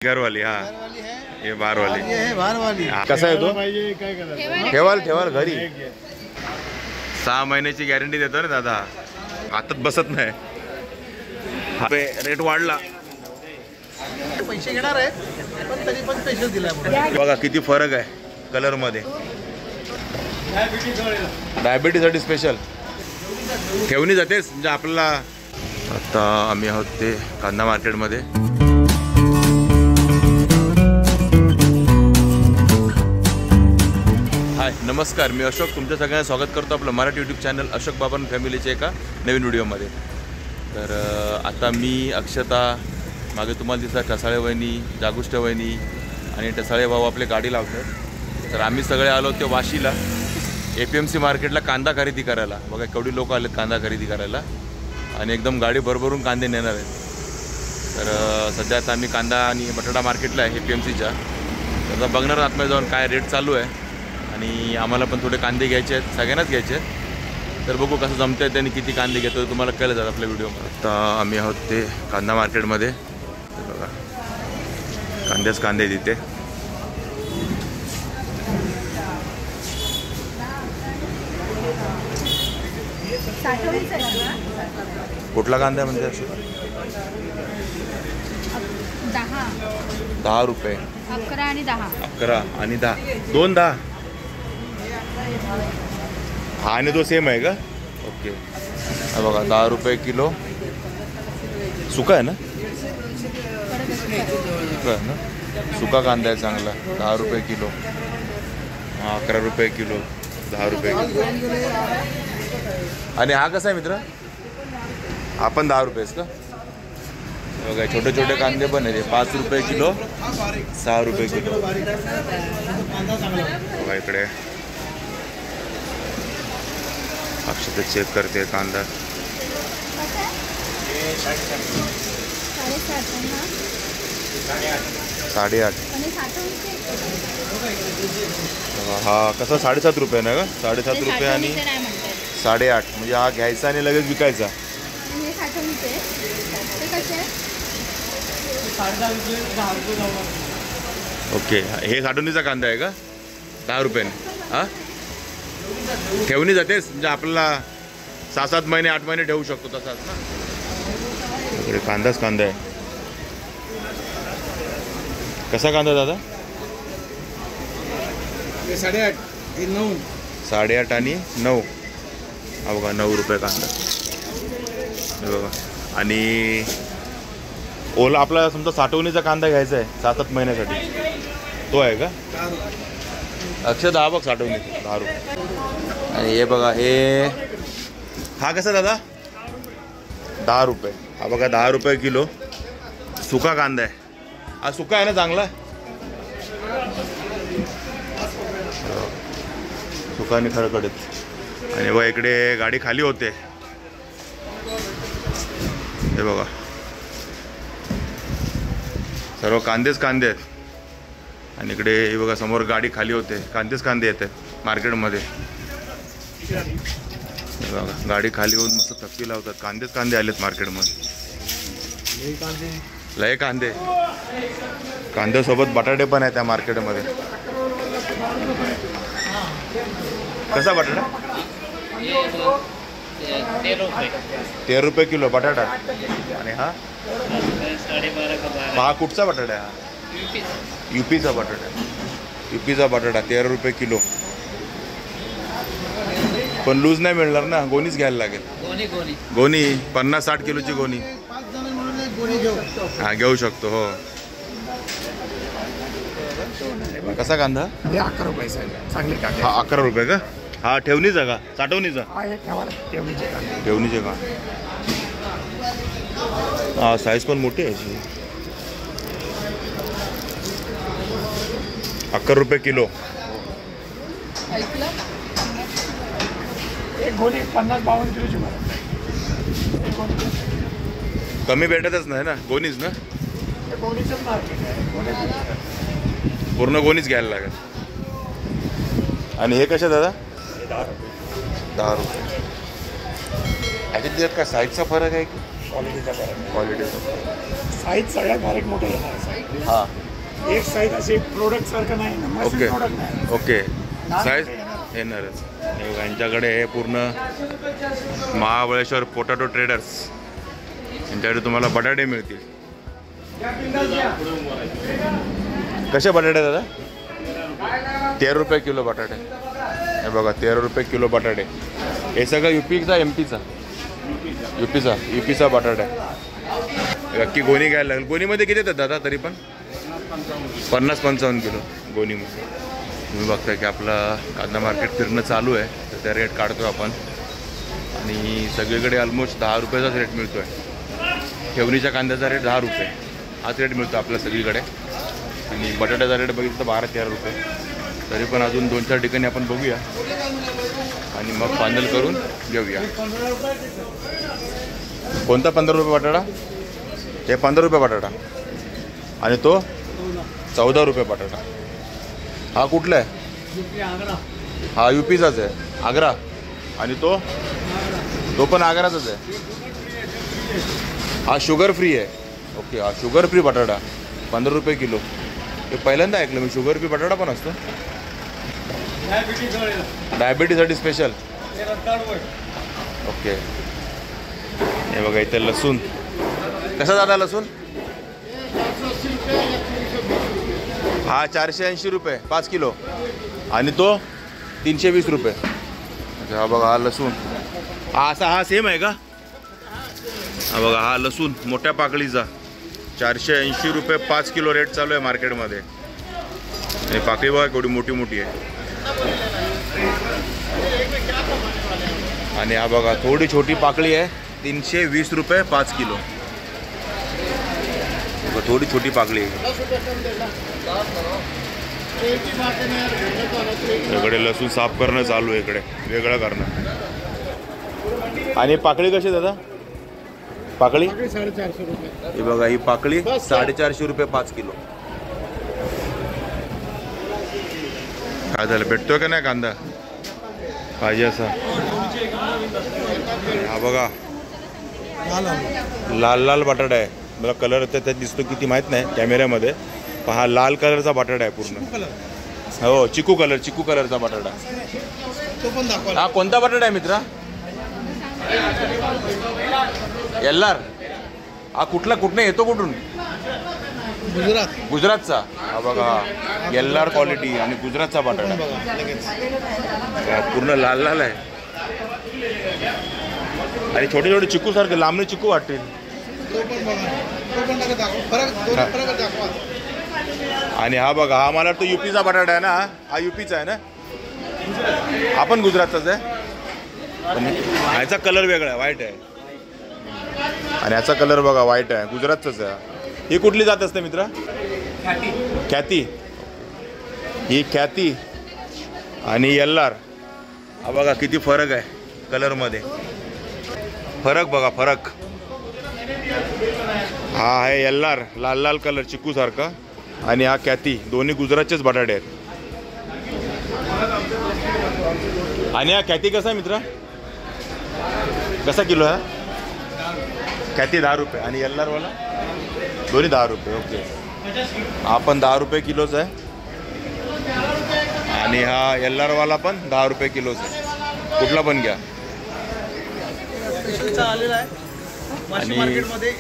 घरवाली हा ये बार वाली है बार वाली। कसा आहे तो ठेवाल ठेवाल घरी 6 महिन्याची गॅरंटी देतो ना दादा हातात बसत नाही रेट वाढला पैसे घेणार आहेत पण तरी पण स्पेशल दिलाय बघा किती फरक आहे कलर मध्ये डायबिटीज साठी स्पेशल ठेवणी जातेच म्हणजे आपल्याला आता आम्ही आहोत ते कांदा मार्केटमध्ये हाय नमस्कार मी अशोक तुमच्या सगळ्यांना स्वागत करतो आपलं मराठी यूट्यूब चॅनल अशोक बाबन फॅमिलीचे एका नवीन व्हिडिओमध्ये तर आता मी अक्षता मागे तुम्हाला दिसला टसाळे वहिनी जागुष्ट वहिनी आणि टसाळे भाऊ आपले गाडी लावतात तर आम्ही सगळे आलो ते वाशीला APMC मार्केटला कांदा खरेदी करायला बघा केवढी लोक आलेत कांदा खरेदी करायला आणि एकदम गाडी भरभरून कांदे नेणार आहेत तर सध्या आता आम्ही कांदा आणि बटाटा मार्केटला आहे APMCच्या तर बघणार आतमध्ये जाऊन काय रेट चालू आहे आणि आम्हाला पण थोडे कांदे घ्यायचे आहेत सगळ्यांनाच घ्यायचे आहेत तर बघू कसं जमतं आहे त्यांनी किती कांदे घेतो तुम्हाला कळलं जातं आपल्या व्हिडिओमध्ये आता आम्ही आहोत ते कांदा मार्केटमध्ये बघा कांदेच कांदे तिथे कुठला कांदा आहे म्हणजे 10 रुपये 11 आणि 10 11 आणि 10 2 10 हा आणि तो सेम आहे का ओके हा बघा 10 रुपये किलो सुका आहे ना सुका आहे ना सुका कांदा आहे चांगला 10 रुपये किलो हा 11 रुपये किलो 10 रुपये किलो आणि हा कसा आहे मित्र हा पण 10 रुपयेच का बघा छोटे छोटे कांदे पण आहे 5 रुपये किलो 6 रुपये किलो बघा इकडे अक्षता चेक करते कांदा 8.5 हा कसा 7.5 रुपये ना का 7.5 रुपये आणि 8.5 म्हणजे हा घ्यायचा आणि लगेच विकायचा ओके हे साठवणीचा कांदा आहे का 10 रुपयाने हा ठेवणी जातेच म्हणजे आपल्याला 6-7 महिने 8 महिने ठेवू शकतो तसाच ना इकडे कांदाच कांदा आहे कसा कांदा दादा 8.5 आणि 9 हा बघा 9 रुपये कांदा बघा आणि ओला आपला समजा साठवणीचा कांदा घ्यायचा आहे 7-8 महिन्यासाठी तो आहे का अक्षय 10 बघ साठवणी 10 रुपये आणि हे बघा हे हा कसा दादा 10 रुपये हा बघा 10 रुपये किलो सुका कांदा आहे हा सुका आहे ना चांगला सुका आणि खडखडीत आणि बघा इकडे गाडी खाली होते हे बघा सर्व कांदेच कांदे आहेत आणि इकडे हे बघा समोर गाडी खाली होते कांदेच कांदे येत आहेत मार्केटमध्ये बघा गाडी खाली होऊन मस्त थप्पी लावतात कांदेच कांदे आलेत मार्केटमध्ये लय कांदे कांद्यासोबत बटाटे पण आहे त्या मार्केटमध्ये कसा बटाटा 13 रुपये किलो बटाटा आणि हा कुठचा बटाटा आहे हा युपीचा बटाटा युपीचा बटाटा 13 रुपये किलो पण लूज नाही मिळणार ना गोणीच घ्यायला लागेल गोणी 50-60 किलोची गोणी हा घेऊ शकतो हो कसा कांदा 11 रुपये चांगले हा 11 रुपये का हा ठेवणीचा का साठवणीचा ठेवणीचे का हा साईज पण मोठी आहे 11 रुपये किलो कमी भेटतच नाही ना गोणीच ना पूर्ण गोणीच घ्यायला लागेल आणि हे कशा दादा 10 रुपये ह्याच्यात का साईजचा फरक आहे की क्वालिटीचा फरक क्वालिटीचा साईज सगळ्यात बारीक मोठे येणार साईज. हां एक साईज असे प्रोडक्ट सारखं नाही ना, मशीन ओके प्रोडक्ट नाही. ओके लहान साईज मोठे येणार. येणारच. हे बघा, यांच्याकडे हे पूर्ण महाबळेश्वर पोटॅटो ट्रेडर्स, यांच्याकडे तुम्हाला बटाटे मिळतील. कसे बटाटे दादा? 13 रुपये किलो बटाटे. हे बघा 13 रुपये किलो बटाटे. हे सगळं युपीचा एमपीचा युपीचा बटाटा आहे. नक्की गोणी घ्यायला लागेल. गोणीमध्ये किती येतात दादा तरी पण? 50-55 किलो गोणीमध्ये. तुम्ही बघताय की आपलं कांदा मार्केट फिरणं चालू आहे, तर त्या रेट काढतो आपण. आणि सगळीकडे ऑलमोस्ट 10 रुपयाचाच रेट मिळतो आहे. ठेवणीच्या कांद्याचा रेट 10 रुपये हाच रेट मिळतो आपल्या सगळीकडे. आणि बटाट्याचा रेट बघितलं तर 12-13 रुपये. तरी पण अजून 2-4 ठिकाणी आपण बघूया आणि मग फायनल करून घेऊया. कोणता 15 रुपये बटाटा? हे 15 रुपये बटाटा. आणि तो 14 रुपये बटाटा. हा कुठला आहे? हा युपीचाच आहे, आग्रा. आणि तो पण आग्राचाच आहे. हा शुगर फ्री आहे. ओके, हा शुगर फ्री बटाटा 15 रुपये किलो. हे पहिल्यांदा ऐकलं मी, शुगर फ्री बटाटा पण असतो. डायबिटीसाठी स्पेशल. ओके. हे बघा इथे लसूण. कसा दादा लसूण? हा 480 रुपये 5 किलो. आणि तो 320 रुपये. हा बघा हा लसूण. हा सेम आहे का? हा बघा हा लसूण मोठ्या पाकळीचा 480 रुपये 5 किलो रेट चालू आहे मार्केटमध्ये. आणि पाकळी बघा केवढी मोठी मोठी आहे. आणि हा बघा थोडी छोटी पाकळी आहे 320 रुपये 5 किलो. थोडी छोटी पाकळी आहे. इकडे लसूण साफ करणं चालू आहे, इकडे वेगळं करणं. आणि पाकळी कशी दादा? पाकळी 450 रुपये. ही बघा, ही पाकळी 450 रुपये 5 किलो. काय झालं, भेटतोय का नाही कांदा पाहिजे असा? हा बघा लाल लाल बटाटा आहे. मला कलर त्यात दिसतो किती माहीत नाही कॅमेऱ्यामध्ये, पण हा लाल कलरचा बटाटा आहे पूर्ण. हो चिकू कलरचा बटाटा. तो पण दाखवा. हा कोणता बटाटा आहे मित्रा? एल्लार. हा कुठनं येतो कुठून? गुजरातचा. हा बघा एल्लार क्वालिटी आणि गुजरातचा बटाटा. पूर्ण लाल लाल आहे. आणि छोटे छोटे चिकू सारखे लांबणे चिकू वाटतील. आणि हा बघा हा मला वाटतं युपीचा बटाटा आहे ना. हा युपीचा आहे ना? हा पण गुजरातचाच आहे, पण ह्याचा कलर वेगळा आहे, व्हाईट आहे. आणि ह्याचा कलर बघा व्हाईट आहे, गुजरातचाच आहे. ही कुठली जात असते मित्रा? ख्याती. ही ख्याती आणि एल्लार. हा बघा किती फरक आहे कलरमध्ये. फरक बघा फरक. हा आहे एल्लार लाल लाल कलर चिकू सारखा. आणि हा ख्याती. दोन्ही गुजरातचेच बटाटे आहेत. आणि हा ख्याती कसा आहे मित्रा? कसा किलो आहे? ख्याती 10 रुपये आणि एल्लारवाला दोन्ही 10 रुपये. ओके. हा पण 10 रुपये किलोच आहे. आणि हा एल्लारवाला पण 10 रुपये किलोच आहे. कुठला पण घ्या. स्पेशल चहा आलेला आहे वाशी मार्केटमध्ये.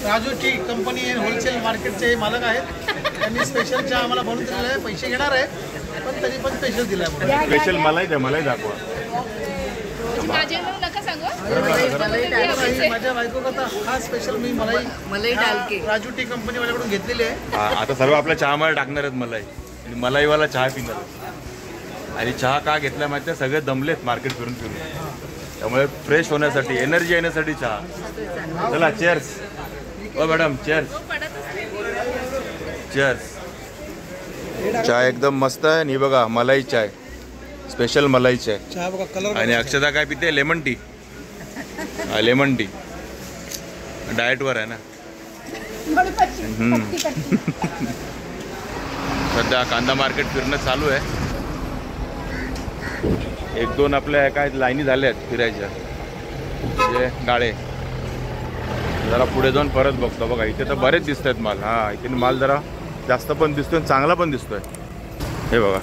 राजू टी कंपनी होलसेल मार्केटचे मालक आहेत. त्यांनी स्पेशल चहा आम्हाला बनवून दिलेला आहे. पैसे घेणार आहे, पण तरी पण स्पेशल दिला आहे. स्पेशल मलाई द्या, मलाई दाखवा. माझ्या बायको करता हा स्पेशल मी मलाई राजू टी कंपनी वाल्याकडून घेतलेली आहे. आता सर्व आपल्या चहामध्ये टाकणार आहेत मलाई. आणि मलाईवाला चहा पिणार. आणि चहा का घेतला माहिती आहे? सगळे दमलेत मार्केट फिरून फिरून, त्यामुळे फ्रेश होण्यासाठी एनर्जी येण्यासाठी चहा. चला चेअर्स. ओ मॅडम चेअर्स. चेअर्स. चहा एकदम मस्त आहे. आणि बघा मलाई चाय, स्पेशल मलाई चाय. चहा बघा कलर. आणि अक्षता काय पिते? Lemon tea. लेमन टी डाएटवर आहे ना. सध्या कांदा मार्केट फिरणं चालू आहे. 1-2 आपल्या काय लाईनी झाल्या आहेत फिरायच्या, म्हणजे गाळे. जरा पुढे जाऊन परत बघतो बघा, इथे तर बरेच दिसत आहेत माल. हा, इथे माल जरा जास्त पण दिसतोय, चांगला पण दिसतोय. हे बघा,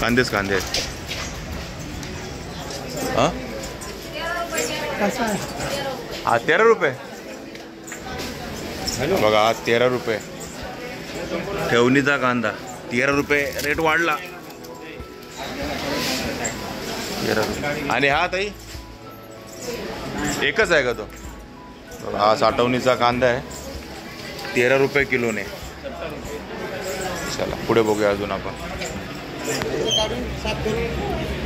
कांदेच कांदे आहेत. हा, कसं आहे? हा 13 रुपये बघा, हा 13 रुपये ठेवणीचा कांदा. 13 रुपये रेट वाढला. 13 रुपये. आणि हा ताई एकच आहे का तो? बघा, हा साठवणीचा कांदा आहे, 13 रुपये किलोने. चला पुढे बघूया अजून आपण.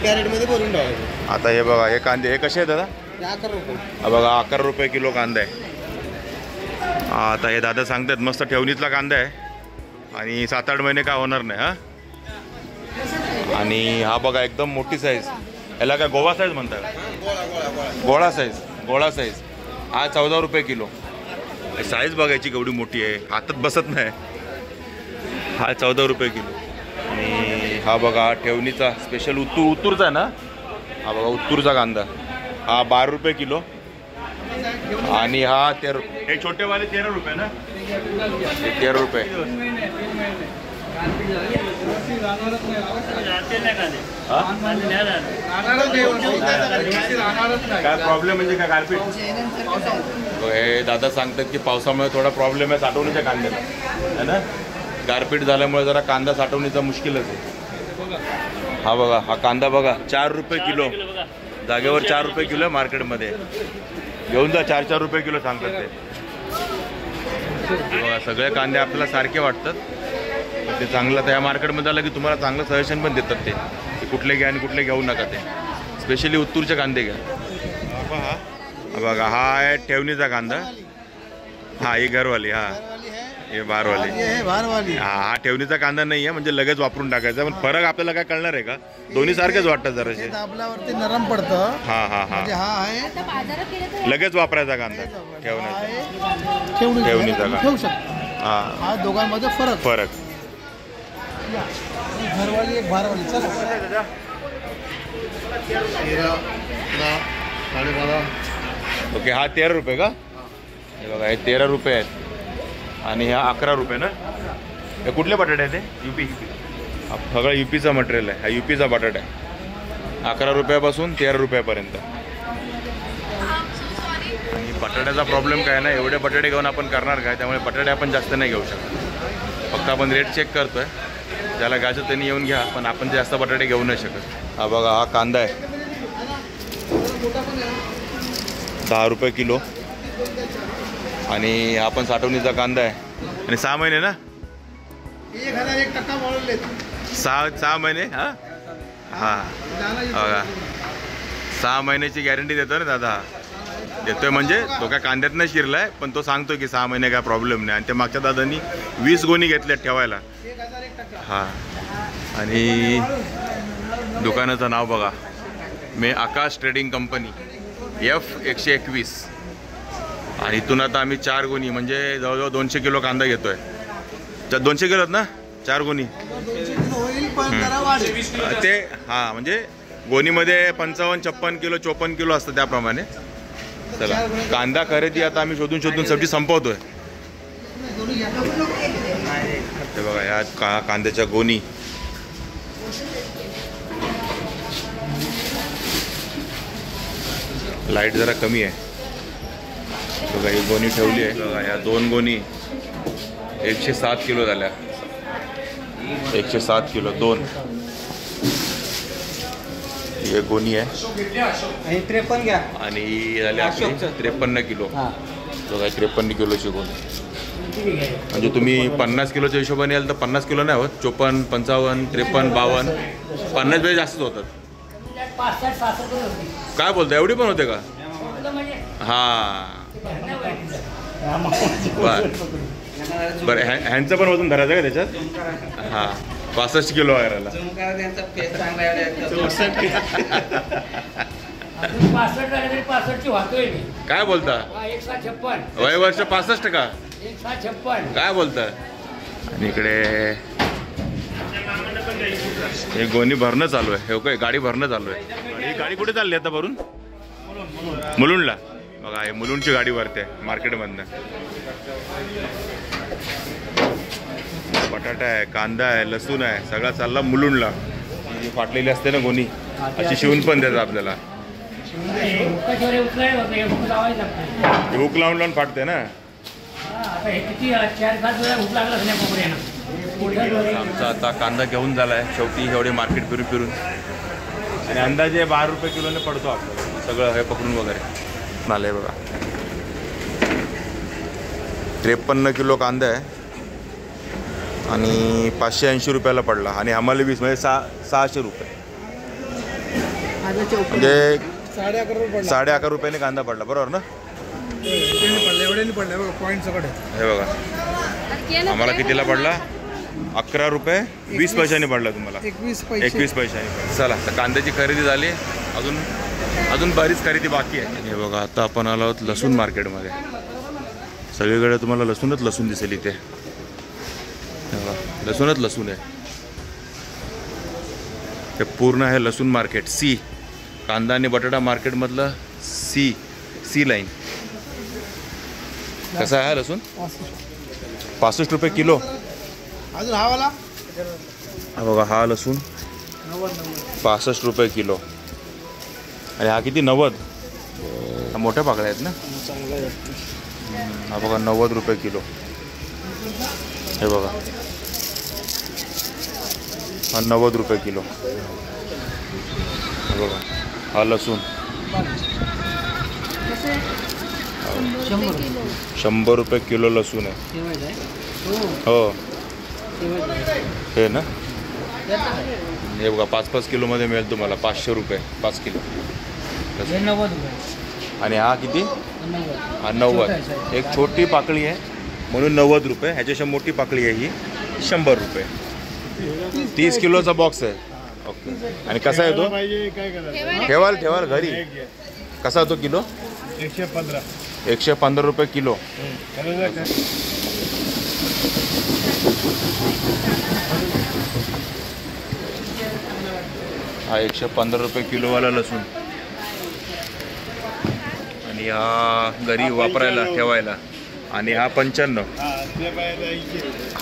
कॅरेटमध्ये भरून ठेवायचं. आता हे बघा, हे कांदे हे कसे आहेत दादा? 11 रुपये. हा बघा, 11 रुपये किलो कांदा आहे. आता हे दादा सांगतात मस्त ठेवणीतला कांदा आहे आणि 7-8 महिने काय होणार नाही. हा, आणि हा बघा एकदम मोठी साईज, याला काय गोवा साईज म्हणतात? गोळा साईज. गोळा साईज हा 14 रुपये किलो. साईज बघायची केवढी मोठी आहे, हातात बसत नाही. हा 14 रुपये किलो. आणि हा बघा ठेवणीचा स्पेशल उत्तूरचा आहे ना. हा बघा उत्तूरचा कांदा, हा 12 रुपये किलो. आणि हा 13, हे छोटेवाले 13 रुपये ना, 13 रुपये. काय प्रॉब्लेम म्हणजे काय गारपीट? हे दादा सांगतात की पावसामुळे थोडा प्रॉब्लेम आहे साठवणीच्या कांद्याला, है ना. गारपीट झाल्यामुळे जरा कांदा साठवणीचा मुश्किलच आहे. हा बघा, हा कांदा बघा 4 रुपये किलो, जागेवर 4 रुपये किलो आहे मार्केटमध्ये. घेऊन जा, 4-4 रुपये किलो सांगतात ते. बघा सगळे कांदे आपल्याला सारखे वाटतात, ते चांगलं. त्या मार्केटमध्ये आलं की तुम्हाला चांगलं सजेशन पण देतात ते, कुठले घ्या आणि कुठले घेऊ नका. ते स्पेशली उत्तूरचे कांदे घ्या. हा बघा, हा आहे ठेवणीचा कांदा. हा ही घरवाली, हा हे बारवाली. हा ठेवणीचा कांदा नाही आहे, म्हणजे लगेच वापरून टाकायचा. पण फरक आपल्याला काय कळणार आहे का? दोन्ही सारखेच वाटतात जराशे. आपल्यावरती नरम पडतं. हा हा हा, हा आहे लगेच वापरायचा कांदा ठेवण्याचा. ठेवणीचा कांदा ठेवू शकतो. हा दोघांमध्ये फरक. घरवाली एक बारवाली. चला ओके, हा 13 रुपये का? हे बघा, हे 13 रुपये आहेत. आणि हा 11 रुपये ना. हे कुठले बटाटे आहेत? ते UP. हा सगळं UPचा मटेरियल आहे. हा UPचा बटाटा आहे. 11 रुपयापासून 13 रुपयापर्यंत. आणि बटाट्याचा प्रॉब्लेम काय ना, एवढे बटाटे घेऊन आपण करणार काय, त्यामुळे बटाटे आपण जास्त नाही घेऊ शकत. फक्त आपण रेट चेक करतोय, ज्याला घ्यायचं त्यांनी येऊन घ्या, पण आपण जास्त बटाटे घेऊ नाही शकत. हा बघा, हा कांदा आहे 10 रुपये किलो. आणि हा पण साठवणीचा कांदा आहे. आणि 6 महिने ना, 6 महिने. हा हा बघा, 6 महिन्याची गॅरंटी देतो ना दादा. देतोय म्हणजे तो काय कांद्यात नाही शिरलाय, पण तो सांगतो की 6 महिने काय प्रॉब्लेम नाही. आणि ते मागच्या दादांनी 20 गोणी घेतल्यात ठेवायला. हा, आणि दुकानाचं नाव बघा, मे आकाश ट्रेडिंग कंपनी, F121. आणि इथून आता आम्ही 4 गोणी म्हणजे जवळजवळ 200 किलो कांदा घेतोय. 200 किलोत ना 4 गोणी ते. हा म्हणजे गोणीमध्ये 55-56 किलो 54 किलो असतं त्याप्रमाणे. चला, कांदा खरेदी आता आम्ही शोधून सब्जी संपवतोय. ते बघा, या कांद्याच्या गोणी. लाईट जरा कमी आहे बघा. ही गोणी ठेवली आहे बघा, या 2 गोणी 107 किलो झाल्या. 107 किलो 2. ही एक गोणी आहे. 53 घ्या. आणि ही झाली आपली 53 किलो बघा. 53 किलोची गोणी. म्हणजे तुम्ही 50 किलोच्या हिशोबाने याल तर 50 किलो नाही होत. 54, 55, 53, 52, 50 वेळ जास्तच होतात. काय बोलता, एवढी पण होते का? हा बरं. ह्यांचं पण वजन धरायचं का त्याच्यात? हा 65 किलो आहे याला. काय बोलता? वय वर्ष 65 का? काय बोलता? आणि इकडे हे गोणी भरणं चालू आहे. हे काय गाडी भरणं चालू आहे. ही गाडी कुठे चालली आता भरून? मुलुंडला बघा, हे मुलुंडची गाडी वरते मार्केटमधनं. बटाटा आहे, कांदा आहे, लसूण आहे, सगळा चालला मुलुंडला. जी फाटलेली असते ना गोणी, अशी शिवून पण देतात आपल्याला. हुक लावून लावून फाटते ना. आमचा आता कांदा घेऊन झालाय शेवटी, एवढे मार्केट फिरून फिरून. आणि अंदाजे 12 रुपये किलोने पडतो आपल्याला सगळं हे पकडून वगैरे. नाले बघा, 53 किलो कांदा आहे आणि 580 रुपयाला पडला. आणि आम्हाला 20 म्हणजे 600 रुपये, म्हणजे 11.5 रुपयाने कांदा पडला, बरोबर ना? हे बघा, आम्हाला कितीला पडला? 11 रुपये 20 पैशाने पडला तुम्हाला. 21 पैशाने. चला, तर कांद्याची खरेदी झाली. अजून बरीच खरेदी बाकी आहे. हे बघा, आता आपण आलो आहोत लसूण मार्केटमध्ये. सगळीकडे तुम्हाला लसूण दिसेल इथे. लसूणच लसूण आहे. हे पूर्ण आहे लसूण मार्केट. सी कांदा आणि बटाटा मार्केटमधलं सी लाईन. कसा आहे लसूण? 65 रुपये किलो. अजून हा वाला हा बघा, हा लसूण 65 रुपये किलो. आणि हा किती? 90. हा मोठ्या पाकळ्या आहेत ना. हा बघा, 90 रुपये किलो. हे बघा, हा 90 रुपये किलो. हे बघा, हा लसूण 100 रुपये किलो लसूण आहे. हो, हे ना. हे बघा, 5-5 किलोमध्ये मिळेल तुम्हाला. 500 रुपये 5 किलो. आणि हा किती? हा 90. एक छोटी पाकळी आहे म्हणून 90 रुपये. ह्याच्याशी मोठी पाकळी आहे ही 100 रुपये. 30 किलोचा बॉक्स आहे. ओके. आणि कसा आहे तो? ठेवाल घरी. कसा तो किलो? 115 रुपये किलो. हा 115 रुपये किलोवाला लसूण. आणि हा घरी वापरायला ठेवायला. आणि हा 95.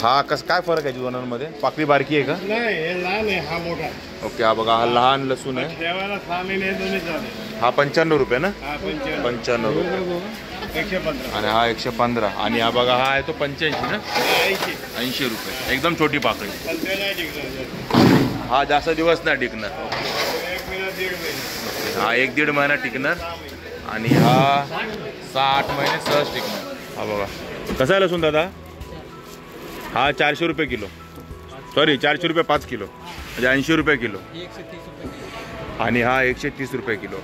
हा काय फरक आहे दोनांमध्ये? पाकळी बारकी आहे का? हा मोठा. ओके. हा बघा, हा लहान लसूण आहे. हा 95 रुपये ना. 95 रुपये. आणि हा 115. आणि हा बघा, हा आहे तो 85 ना. 80 रुपये. एकदम छोटी पाकळी. हा जास्त दिवस नाही टिकणार. हा 1-1.5 महिना टिकणार. आणि हा 6-8 महिने सहज टिकणार. हा बघा, कसा आहे लसूण दादा? हा 400 रुपये किलो. सॉरी, 400 रुपये 5 किलो, म्हणजे 80 रुपये किलो. आणि हा 130 रुपये किलो,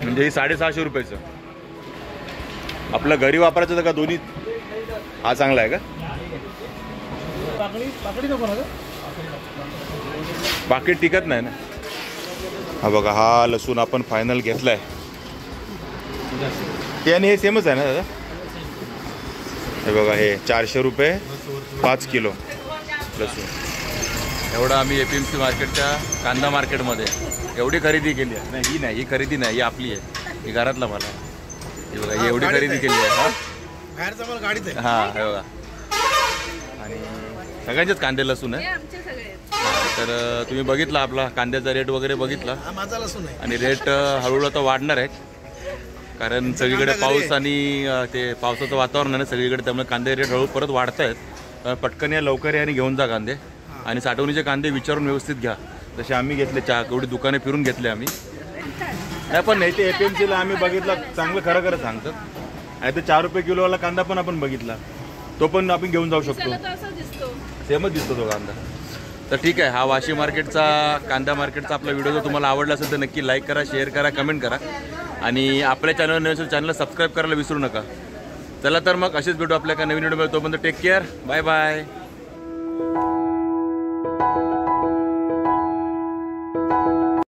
म्हणजे ही 650 रुपयाचं. आपलं घरी वापरायचं तर का दोन्ही? हा चांगला आहे का? पाकळी नको ना. पाकिट टिकत नाही ना. हा बघा, हा लसूण आपण फायनल घेतलाय. ते आणि हे सेमच आहे ना दादा? हे बघा, हे 400 रुपये 5 किलो लसूण. एवढं आम्ही APMC मार्केटच्या कांदा मार्केटमध्ये एवढी खरेदी केली आहे. नाही, ही खरेदी नाही, ही आपली आहे. ही घरातला मला. हे बघा, ही एवढी खरेदी केली आहे. हा बाहेरचा मला गाडीत आहे. हा, हे बघा. आणि सगळ्यांचेच कांदे लसूण आहे. तर तुम्ही बघितला आपला कांद्याचा रेट वगैरे बघितला. हा माझा लसूण आहे. आणि रेट हळूहळू आता वाढणार आहे, कारण सगळीकडे पाऊस आणि ते पावसाचं वातावरण आहे ना सगळीकडे. त्यामुळे कांदे रेट हळू परत वाढत आहेत. पटकन या, लवकर या आणि घेऊन जा कांदे. आणि साठवणीचे कांदे विचारून व्यवस्थित घ्या. जसे आम्ही घेतले, एवढी दुकाने फिरून घेतले आम्ही. नाही पण नाही, ते APMCला आम्ही बघितला, चांगलं खरं सांगतात. आणि ते 4 रुपये किलोवाला कांदा पण आपण बघितला, तो पण आपण घेऊन जाऊ शकतो. सेमच दिसतो तो कांदा. तर ठीक आहे, हा वाशी मार्केटचा कांदा मार्केटचा आपला व्हिडिओ जर तुम्हाला आवडला असेल तर नक्की लाईक करा, शेअर करा, कमेंट करा. आणि आपल्या चॅनलला सबस्क्राईब करायला विसरू नका. चला तर मग असेच भेटू आपल्या एका नवीन व्हिडिओ. तोपर्यंत टेक केअर. Bye bye.